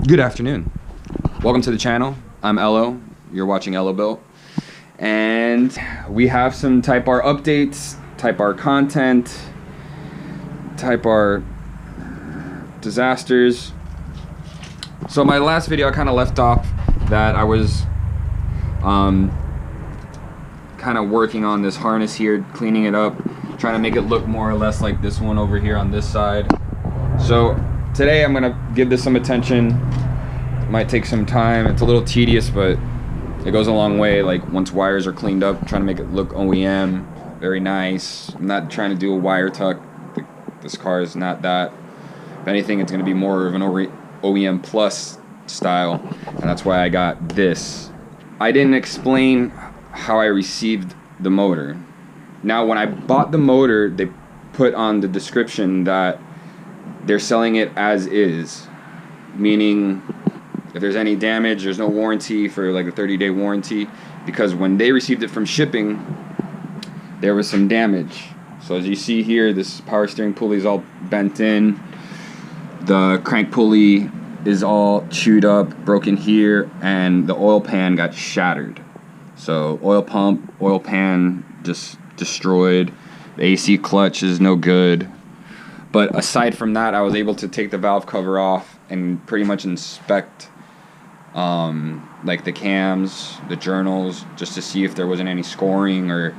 Good afternoon. Welcome to the channel. I'm Ello. You're watching Ello Built. And we have some Type R updates, Type R content, Type R disasters. So my last video I kind of left off that I was kind of working on this harness here, cleaning it up, trying to make it look more or less like this one over here on this side. So today I'm gonna give this some attention. It might take some time. It's a little tedious, but it goes a long way. Like once wires are cleaned up, trying to make it look OEM, very nice. I'm not trying to do a wire tuck. This car is not that. If anything, it's gonna be more of an OEM plus style, and that's why I got this. I didn't explain how I received the motor. Now, when I bought the motor, they put on the description that they're selling it as is, meaning if there's any damage, there's no warranty for like a 30-day warranty, because when they received it from shipping, there was some damage. So as you see here, this power steering pulley is all bent in. The crank pulley is all chewed up, broken here, and the oil pan got shattered. So oil pump, oil pan just destroyed. The AC clutch is no good. But aside from that, I was able to take the valve cover off and pretty much inspect like the cams, the journals, just to see if there wasn't any scoring or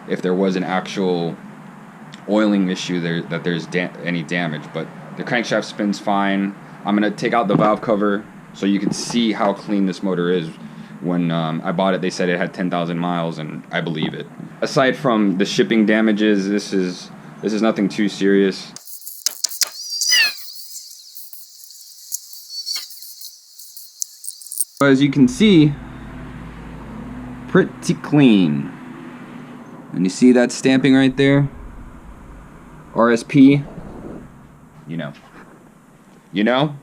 if there was an actual oiling issue there, that there's any damage. But the crankshaft spins fine. I'm gonna take out the valve cover so you can see how clean this motor is. When I bought it, they said it had 10,000 miles, and I believe it. Aside from the shipping damages, this is nothing too serious. As you can see, pretty clean. And you see that stamping right there? RSP. You know. You know?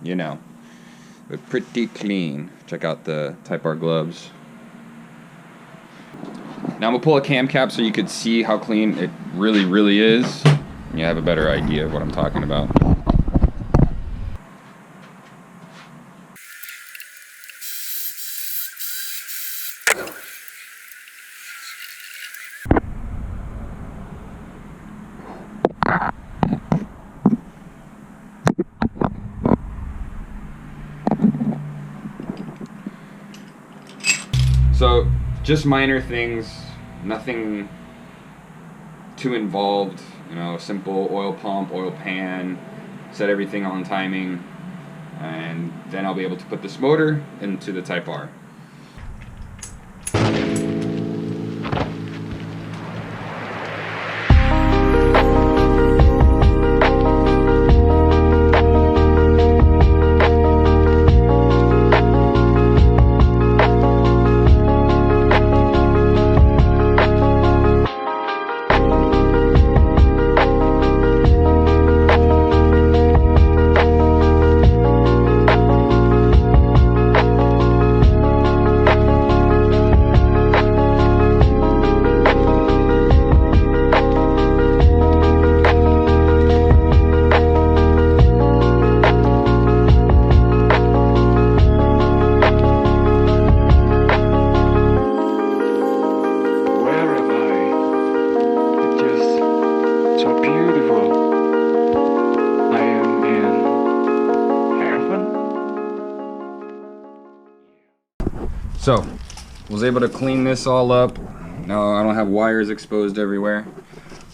You know. But pretty clean. Check out the Type R gloves. Now I'm gonna pull a cam cap so you could see how clean it really is. And you have a better idea of what I'm talking about. So, just minor things, nothing too involved, you know, simple oil pump, oil pan, set everything on timing, and then I'll be able to put this motor into the Type R. So, was able to clean this all up. Now I don't have wires exposed everywhere.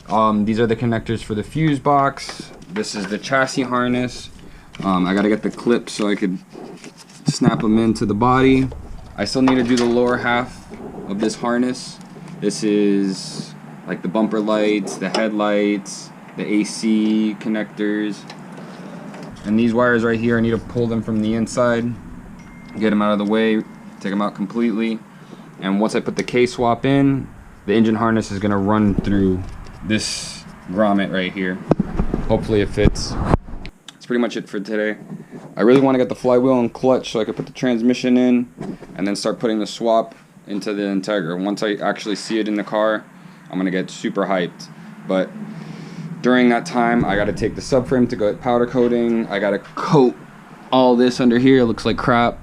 These are the connectors for the fuse box. This is the chassis harness. I gotta get the clips so I could snap them into the body. I still need to do the lower half of this harness. This is like the bumper lights, the headlights, the AC connectors. And these wires right here, I need to pull them from the inside, get them out of the way, take them out completely. And once I put the K-swap in, the engine harness is gonna run through this grommet right here. Hopefully it fits. That's pretty much it for today. I really want to get the flywheel and clutch so I can put the transmission in and then start putting the swap into the Integra. Once I actually see it in the car, I'm gonna get super hyped. But during that time, I gotta take the subframe to go powder coating. I gotta coat all this under here. It looks like crap.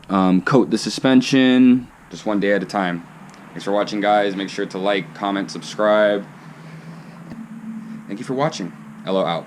Coat the suspension, just one day at a time. Thanks for watching, guys. Make sure to like, comment, subscribe. Thank you for watching. LO out.